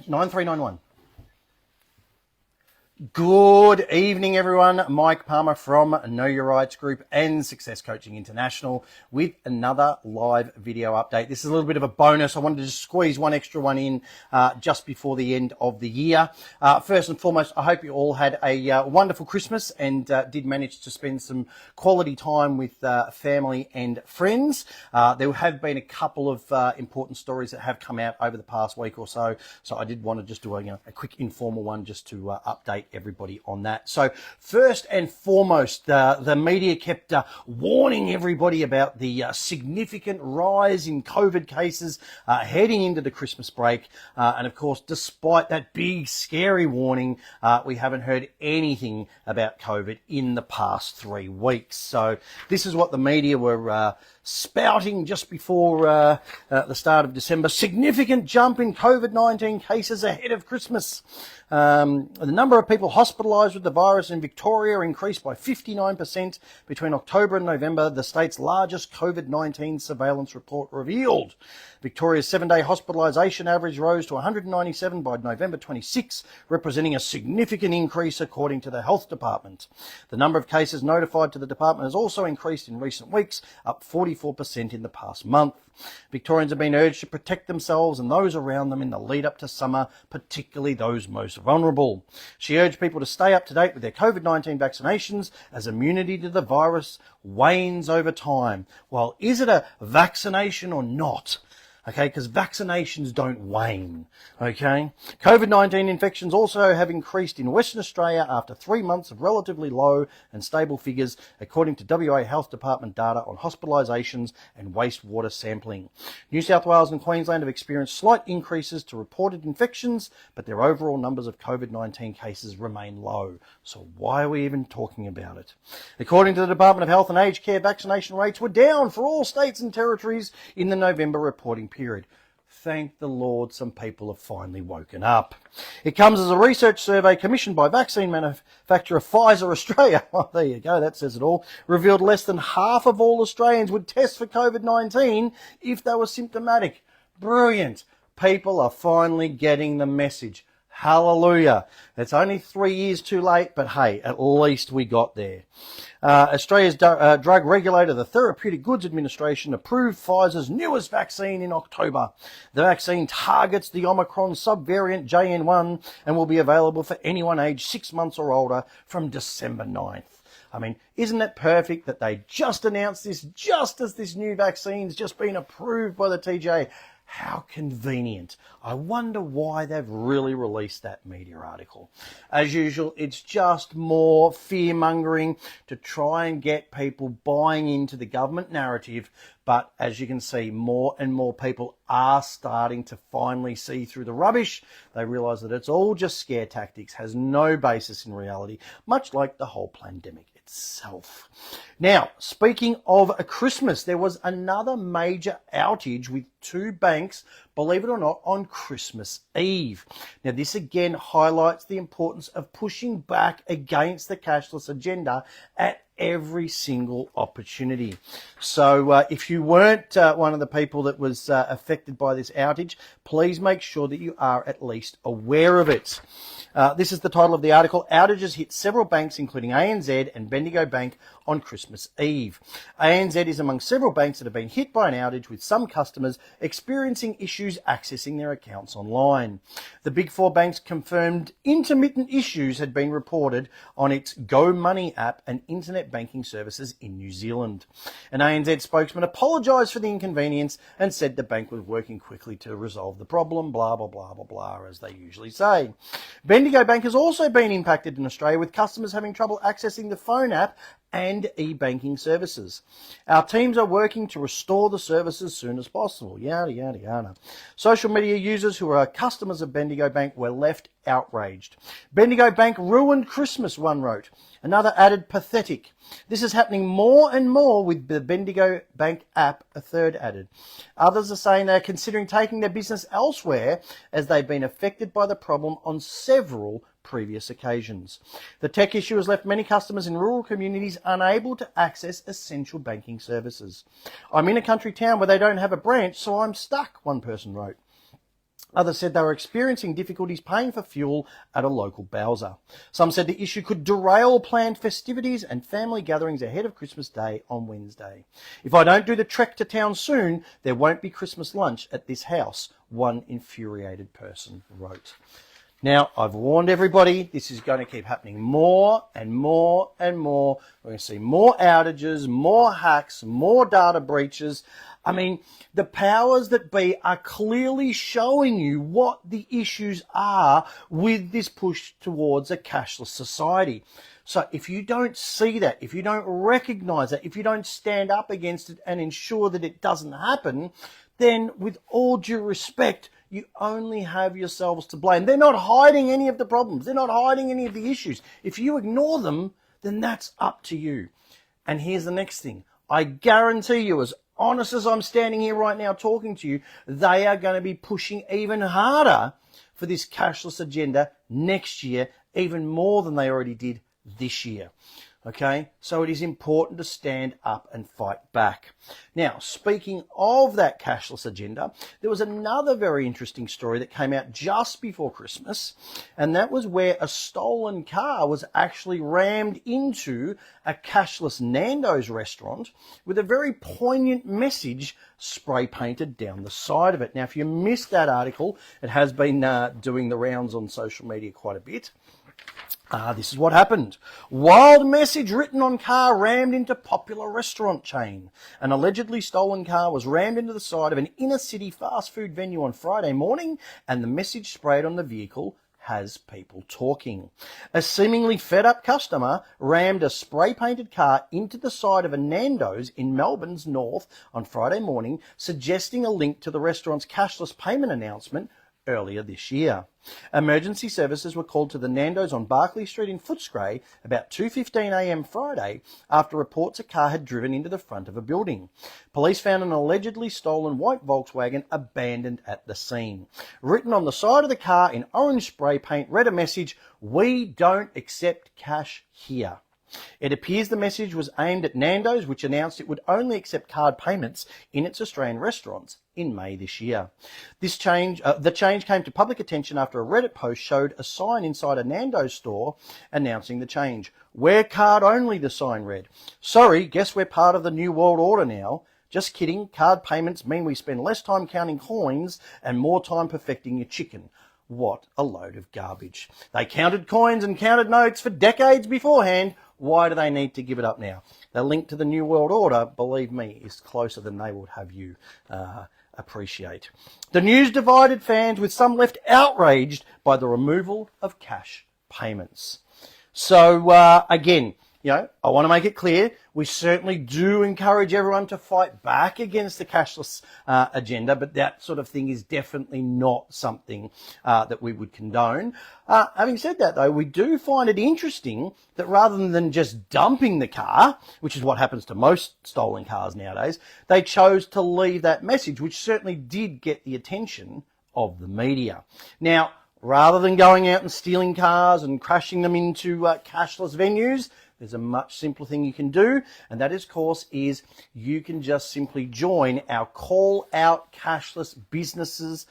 9391. Good evening, everyone. Mike Palmer from Know Your Rights Group and Success Coaching International with another live video update. This is a little bit of a bonus. I wanted to just squeeze one extra one in just before the end of the year. First and foremost, I hope you all had a wonderful Christmas and did manage to spend some quality time with family and friends. There have been a couple of important stories that have come out over the past week or so, so I did want to just do a quick informal one just to update everybody on that. So first and foremost, the media kept warning everybody about the significant rise in COVID cases heading into the Christmas break. And of course, despite that big, scary warning, we haven't heard anything about COVID in the past 3 weeks. So this is what the media were spouting just before the start of December. Significant jump in COVID-19 cases ahead of Christmas. The number of people hospitalised with the virus in Victoria increased by 59% between October and November, the state's largest COVID-19 surveillance report revealed. Victoria's 7-day hospitalisation average rose to 197 by November 26, representing a significant increase according to the Health Department. The number of cases notified to the department has also increased in recent weeks, up 44% in the past month. Victorians have been urged to protect themselves and those around them in the lead up to summer, particularly those most vulnerable. She urged people to stay up to date with their COVID-19 vaccinations as immunity to the virus wanes over time. Well, is it a vaccination or not? Okay, because vaccinations don't wane, okay? COVID-19 infections also have increased in Western Australia after 3 months of relatively low and stable figures, according to WA Health Department data on hospitalisations and wastewater sampling. New South Wales and Queensland have experienced slight increases to reported infections, but their overall numbers of COVID-19 cases remain low. So why are we even talking about it? According to the Department of Health and Aged Care, vaccination rates were down for all states and territories in the November reporting period. Thank the Lord some people have finally woken up. It comes as a research survey commissioned by vaccine manufacturer Pfizer Australia. Well, there you go, that says it all. Revealed less than half of all Australians would test for COVID-19 if they were symptomatic. Brilliant. People are finally getting the message. Hallelujah. It's only 3 years too late, but hey, at least we got there. Australia's drug regulator, the Therapeutic Goods Administration, approved Pfizer's newest vaccine in October. The vaccine targets the Omicron subvariant JN1 and will be available for anyone aged 6 months or older from December 9th. I mean, isn't it perfect that they just announced this just as this new vaccine's just been approved by the TGA? How convenient. I wonder why they've really released that media article. As usual, it's just more fear-mongering to try and get people buying into the government narrative. But as you can see, more and more people are starting to finally see through the rubbish. They realise that it's all just scare tactics, has no basis in reality, much like the whole pandemic itself. Now, speaking of a Christmas, there was another major outage with 2 banks, believe it or not, on Christmas Eve. Now, this again highlights the importance of pushing back against the cashless agenda at every single opportunity. So if you weren't one of the people that was affected by this outage, please make sure that you are at least aware of it. This is the title of the article. Outages hit several banks, including ANZ and Bendigo Bank, on Christmas Eve. ANZ is among several banks that have been hit by an outage, with some customers experiencing issues accessing their accounts online. The Big Four banks confirmed intermittent issues had been reported on its Go Money app and internet banking services in New Zealand. An ANZ spokesman apologised for the inconvenience and said the bank was working quickly to resolve the problem, blah, blah, blah, blah, blah, as they usually say. Bendigo Bank has also been impacted in Australia, with customers having trouble accessing the phone app and e-banking services. Our teams are working to restore the service as soon as possible. Yada, yada, yada. Social media users who are customers of Bendigo Bank were left outraged. Bendigo Bank ruined Christmas, one wrote. Another added, pathetic. This is happening more and more with the Bendigo Bank app, a third added. Others are saying they are considering taking their business elsewhere as they've been affected by the problem on several previous occasions. The tech issue has left many customers in rural communities unable to access essential banking services. I'm in a country town where they don't have a branch, so I'm stuck, one person wrote. Others said they were experiencing difficulties paying for fuel at a local Bowser. Some said the issue could derail planned festivities and family gatherings ahead of Christmas Day on Wednesday. "If I don't do the trek to town soon, there won't be Christmas lunch at this house," one infuriated person wrote. Now, I've warned everybody, this is going to keep happening more and more and more. We're going to see more outages, more hacks, more data breaches. I mean, the powers that be are clearly showing you what the issues are with this push towards a cashless society. So if you don't see that, if you don't recognize that, if you don't stand up against it and ensure that it doesn't happen, then with all due respect, you only have yourselves to blame. They're not hiding any of the problems. They're not hiding any of the issues. If you ignore them, then that's up to you. And here's the next thing. I guarantee you, as honest as I'm standing here right now talking to you, they are going to be pushing even harder for this cashless agenda next year, even more than they already did this year. Okay, so it is important to stand up and fight back. Now, speaking of that cashless agenda, there was another very interesting story that came out just before Christmas, and that was where a stolen car was actually rammed into a cashless Nandos restaurant with a very poignant message spray painted down the side of it. Now, if you missed that article, it has been doing the rounds on social media quite a bit. This is what happened. Wild message written on car rammed into popular restaurant chain. An allegedly stolen car was rammed into the side of an inner city fast food venue on Friday morning, and the message sprayed on the vehicle has people talking. A seemingly fed up customer rammed a spray painted car into the side of a Nandos in Melbourne's north on Friday morning, suggesting a link to the restaurant's cashless payment announcement earlier this year. Emergency services were called to the Nandos on Barclay Street in Footscray about 2:15 a.m. Friday after reports a car had driven into the front of a building. Police found an allegedly stolen white Volkswagen abandoned at the scene. Written on the side of the car in orange spray paint read a message, "We don't accept cash here." It appears the message was aimed at Nandos, which announced it would only accept card payments in its Australian restaurants in May this year. The change came to public attention after a Reddit post showed a sign inside a Nando's store announcing the change. "We're card only," the sign read. "Sorry, guess we're part of the New World Order now. Just kidding, card payments mean we spend less time counting coins and more time perfecting your chicken." What a load of garbage. They counted coins and counted notes for decades beforehand. Why do they need to give it up now? The link to the New World Order, believe me, is closer than they would have you appreciate. The news divided fans, with some left outraged by the removal of cash payments. So again, I want to make it clear, we certainly do encourage everyone to fight back against the cashless agenda, but that sort of thing is definitely not something that we would condone. Having said that, though, we do find it interesting that rather than just dumping the car, which is what happens to most stolen cars nowadays, they chose to leave that message, which certainly did get the attention of the media. Now, rather than going out and stealing cars and crashing them into cashless venues, there's a much simpler thing you can do, and that, of course, is you can just simply join our Call Out Cashless Businesses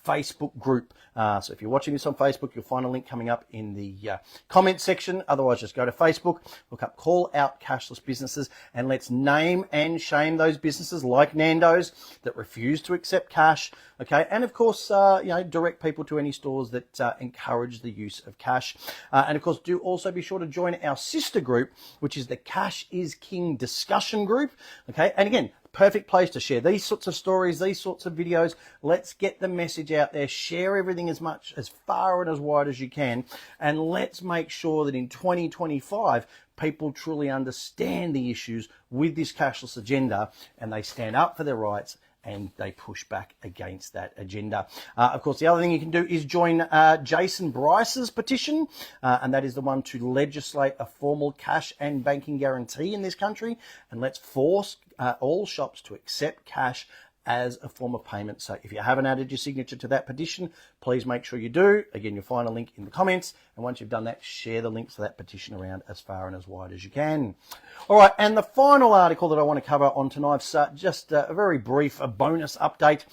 Facebook group. So if you're watching this on Facebook, you'll find a link coming up in the comment section. Otherwise, just go to Facebook, look up Call Out Cashless Businesses, and let's name and shame those businesses like Nandos that refuse to accept cash. Okay, and of course, direct people to any stores that encourage the use of cash. And of course, do also be sure to join our sister group, which is the Cash is King discussion group. Okay, and again, perfect place to share these sorts of stories, these sorts of videos. Let's get the message out there, share everything as far and as wide as you can, and let's make sure that in 2025, people truly understand the issues with this cashless agenda and they stand up for their rights and they push back against that agenda. Of course, the other thing you can do is join Jason Bryce's petition, and that is the one to legislate a formal cash and banking guarantee in this country, and let's force all shops to accept cash as a form of payment. So if you haven't added your signature to that petition, please make sure you do. Again, you'll find a link in the comments. And once you've done that, share the links to that petition around as far and as wide as you can. All right, and the final article that I want to cover on tonight's just a very brief bonus update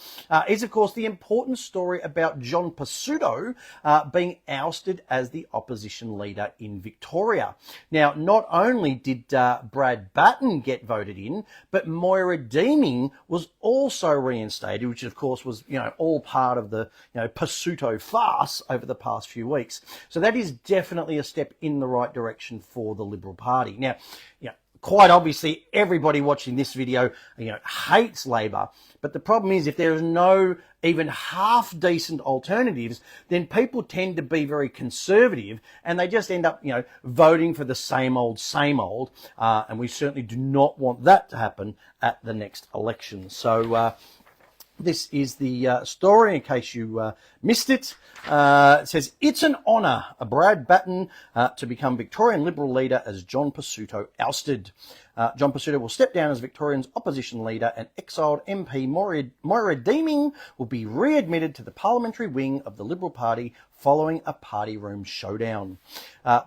is, of course, the important story about John Pesutto being ousted as the opposition leader in Victoria. Now, not only did Brad Batten get voted in, but Moira Deeming was also reinstated, which of course was, all part of the, Pesutto farce over the past few weeks. So that is definitely a step in the right direction for the Liberal Party. Now, quite obviously, everybody watching this video, hates Labor. But the problem is, if there is no even half decent alternatives, then people tend to be very conservative and they just end up, voting for the same old. And we certainly do not want that to happen at the next election. So, this is the story, in case you missed it. It says, it's an honour, Brad Batten to become Victorian Liberal leader as John Pesutto ousted. John Pesutto will step down as Victorian's opposition leader, and exiled MP Moira Deeming will be readmitted to the parliamentary wing of the Liberal Party following a party room showdown.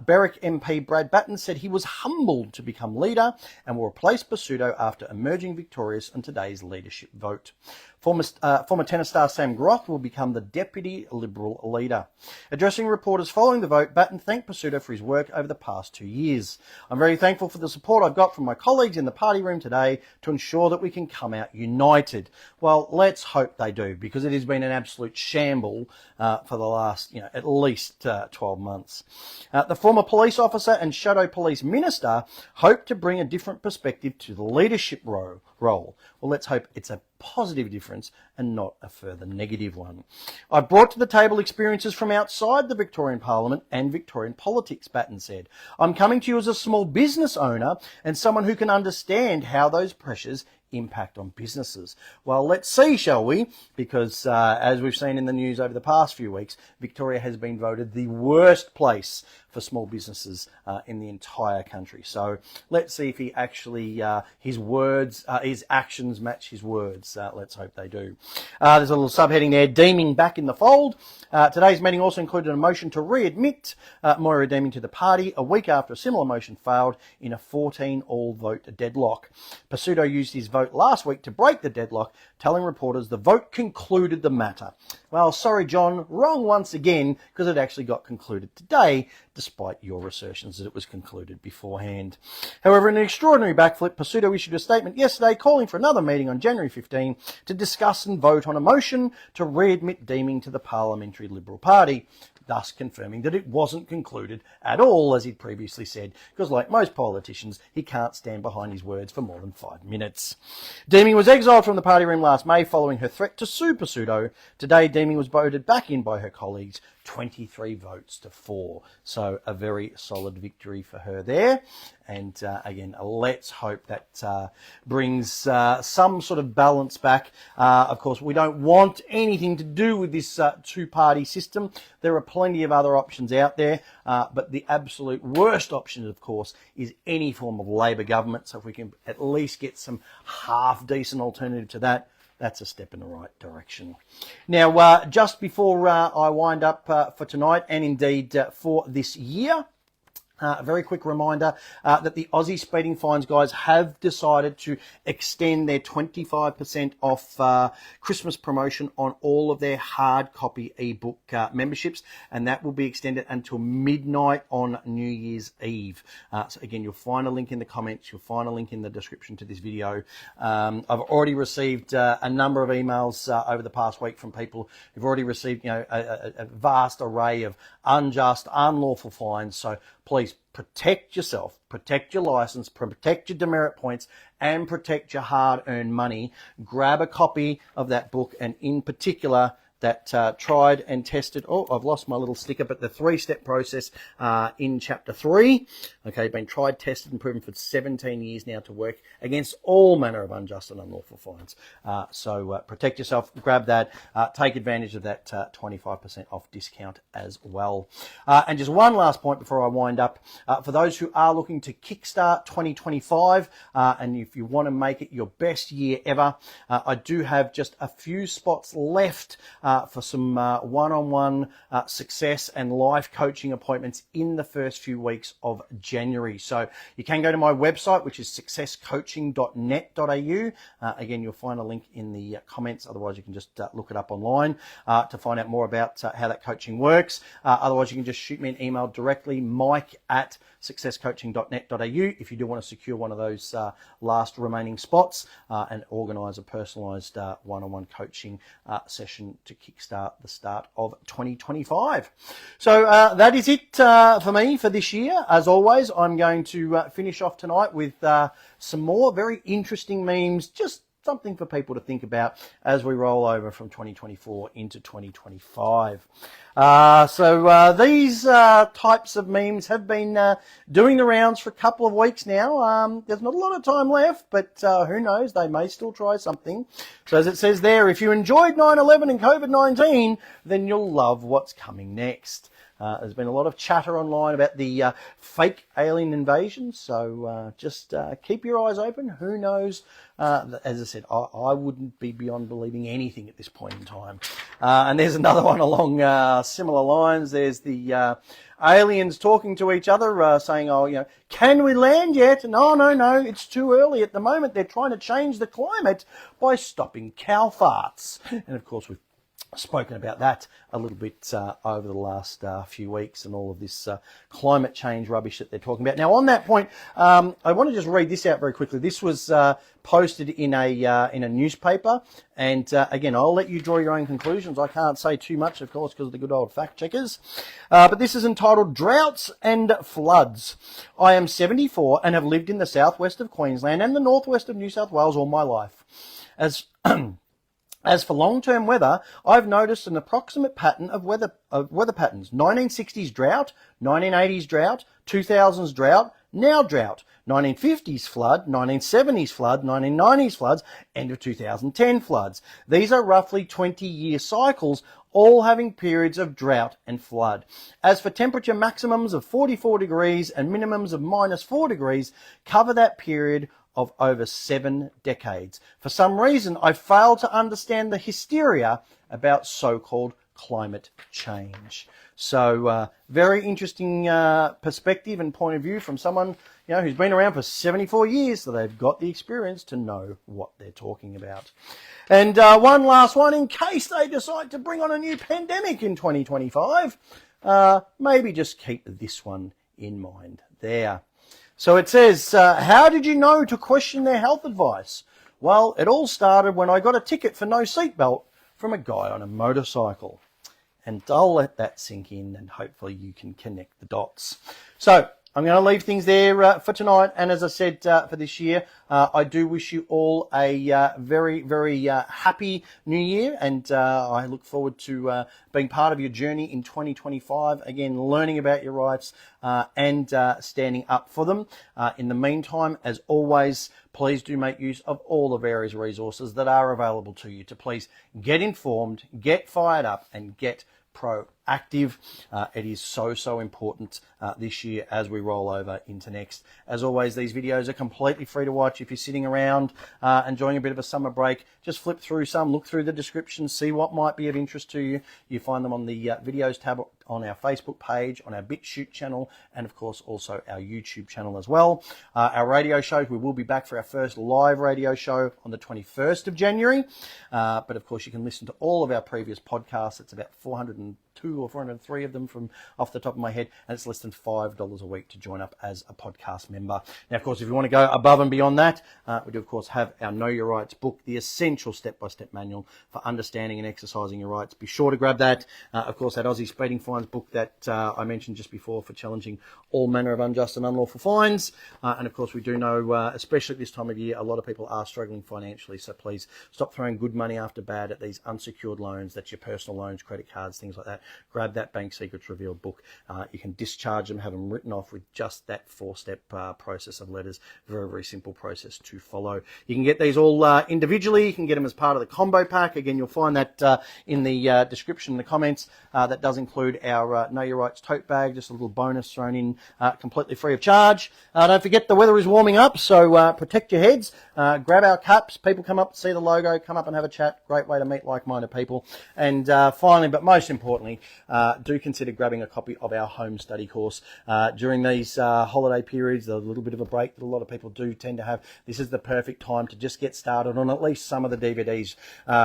Berwick MP Brad Batten said he was humbled to become leader and will replace Pesutto after emerging victorious in today's leadership vote. Former tennis star Sam Groth will become the Deputy Liberal leader. Addressing reporters following the vote, Batten thanked Pesutto for his work over the past 2 years. I'm very thankful for the support I've got from my colleagues in the party room today to ensure that we can come out united. Well, let's hope they do, because it has been an absolute shamble for the last, at least 12 months. The former police officer and shadow police minister hoped to bring a different perspective to the leadership role. Well, let's hope it's a positive difference and not a further negative one. I've brought to the table experiences from outside the Victorian Parliament and Victorian politics, Batten said. I'm coming to you as a small business owner and someone who can understand how those pressures impact on businesses. Well, let's see, shall we? Because as we've seen in the news over the past few weeks, Victoria has been voted the worst place for small businesses in the entire country. So let's see if he actually, his actions match his words. Let's hope they do. There's a little subheading there, Deeming back in the fold. Today's meeting also included a motion to readmit Moira Deeming to the party a week after a similar motion failed in a 14-all vote deadlock. Pesutto used his vote last week to break the deadlock, telling reporters the vote concluded the matter. Well, sorry, John, wrong once again, because it actually got concluded today, despite your assertions that it was concluded beforehand. However, in an extraordinary backflip, Pesutto issued a statement yesterday calling for another meeting on January 15 to discuss and vote on a motion to readmit Deeming to the Parliamentary Liberal Party, thus confirming that it wasn't concluded at all, as he'd previously said, because like most politicians, he can't stand behind his words for more than 5 minutes. Deeming was exiled from the party room last May following her threat to sue Pesutto. Today, Deeming was voted back in by her colleagues, 23 votes to 4. So a very solid victory for her there. And again, let's hope that brings some sort of balance back. Of course, we don't want anything to do with this two-party system. There are plenty of other options out there, but the absolute worst option, of course, is any form of Labor government. So if we can at least get some half-decent alternative to that, that's a step in the right direction. Now, just before I wind up for tonight, and indeed for this year, a very quick reminder that the Aussie speeding fines guys have decided to extend their 25% off Christmas promotion on all of their hard copy ebook memberships, and that will be extended until midnight on New Year's Eve. So again, you'll find a link in the comments, you'll find a link in the description to this video. I've already received a number of emails over the past week from people who've already received a vast array of unjust, unlawful fines. So please protect yourself, protect your license, protect your demerit points, and protect your hard-earned money. Grab a copy of that book, and in particular, that tried and tested. Oh, I've lost my little sticker, but the 3-step process in Chapter 3. Okay, been tried, tested, and proven for 17 years now to work against all manner of unjust and unlawful fines. So protect yourself, grab that, take advantage of that 25% off discount as well. And just one last point before I wind up. For those who are looking to kickstart 2025, and if you want to make it your best year ever, I do have just a few spots left for some one-on-one success and life coaching appointments in the first few weeks of January. So you can go to my website, which is successcoaching.net.au. Again, you'll find a link in the comments. Otherwise, you can just look it up online to find out more about how that coaching works. Otherwise, you can just shoot me an email directly, mike@successcoaching.net.au, if you do want to secure one of those last remaining spots and organise a personalised one-on-one coaching session to kickstart the start of 2025. So that is it for me for this year. As always, I'm going to finish off tonight with some more very interesting memes, just something for people to think about as we roll over from 2024 into 2025. So these types of memes have been doing the rounds for a couple of weeks now. There's not a lot of time left, but who knows, they may still try something. So as it says there, if you enjoyed 9/11 and COVID-19, then you'll love what's coming next. There's been a lot of chatter online about the fake alien invasion, so just keep your eyes open. Who knows? As I said, I wouldn't be beyond believing anything at this point in time. And there's another one along similar lines. There's the aliens talking to each other, saying, oh, you know, can we land yet? No, it's too early at the moment. They're trying to change the climate by stopping cow farts. And of course, we've spoken about that a little bit over the last few weeks and all of this climate change rubbish that they're talking about. Now, on that point, I want to just read this out very quickly. This was posted in a newspaper, and again, I'll let you draw your own conclusions. I can't say too much, of course, because of the good old fact checkers. But this is entitled "Droughts and Floods." I am 74 and have lived in the southwest of Queensland and the northwest of New South Wales all my life. As for long-term weather, I've noticed an approximate pattern of weather patterns. 1960s drought, 1980s drought, 2000s drought, now drought, 1950s flood, 1970s flood, 1990s floods, end of 2010 floods. These are roughly 20-year cycles, all having periods of drought and flood. As for temperature maximums of 44 degrees and minimums of -4 degrees, cover that period of over 7 decades. For some reason, I fail to understand the hysteria about so-called climate change. So, very interesting perspective and point of view from someone, you know, who's been around for 74 years, so they've got the experience to know what they're talking about. And one last one, in case they decide to bring on a new pandemic in 2025, maybe just keep this one in mind there. So it says, how did you know to question their health advice? Well, it all started when I got a ticket for no seatbelt from a guy on a motorcycle. And I'll let that sink in, and hopefully you can connect the dots. So I'm going to leave things there for tonight. And as I said, for this year, I do wish you all a very, very happy new year. And I look forward to being part of your journey in 2025. Again, learning about your rights and standing up for them. In the meantime, as always, please do make use of all the various resources that are available to you to please get informed, get fired up, and get proactive. It is so important this year as we roll over into next. As always, these videos are completely free to watch. If you're sitting around enjoying a bit of a summer break, just flip through some, look through the descriptions, see what might be of interest to you. You find them on the videos tab on our Facebook page, on our BitChute channel, and of course also our YouTube channel as well. Our radio shows, we will be back for our first live radio show on the 21st of January. But of course you can listen to all of our previous podcasts. It's about 400 402 or 403 of them from off the top of my head, and it's less than $5 a week to join up as a podcast member. Now, of course, if you want to go above and beyond that, we do, of course, have our Know Your Rights book, the essential step-by-step manual for understanding and exercising your rights. Be sure to grab that. Of course, that Aussie Speeding Fines book that I mentioned just before for challenging all manner of unjust and unlawful fines. And, of course, we do know, especially at this time of year, a lot of people are struggling financially. So please stop throwing good money after bad at these unsecured loans. That's your personal loans, credit cards, things like that. Grab that Bank Secrets Revealed book. You can discharge them, have them written off with just that 4-step process of letters. Very, very simple process to follow. You can get these all individually. You can get them as part of the combo pack. Again, you'll find that in the description, in the comments. That does include our Know Your Rights tote bag, just a little bonus thrown in completely free of charge. Don't forget the weather is warming up, so protect your heads. Grab our caps. People come up, see the logo, come up and have a chat. Great way to meet like-minded people. And finally, but most importantly, do consider grabbing a copy of our home study course. During these holiday periods, a little bit of a break that a lot of people do tend to have, this is the perfect time to just get started on at least some of the DVDs.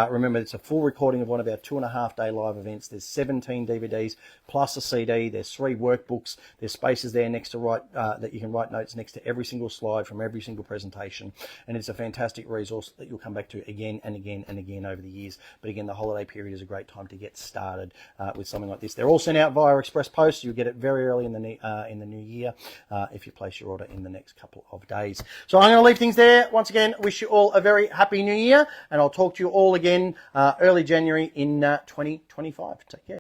Remember, it's a full recording of one of our 2.5-day live events. There's 17 DVDs plus a CD. There's 3 workbooks. There's spaces there next to write that you can write notes next to every single slide from every single presentation. And it's a fantastic resource that you'll come back to again and again and again over the years. But again, the holiday period is a great time to get started with something like this. They're all sent out via express post. You'll get it very early in the new year if you place your order in the next couple of days. So I'm going to leave things there. Once again, wish you all a very happy new year, and I'll talk to you all again early January in 2025. Take care.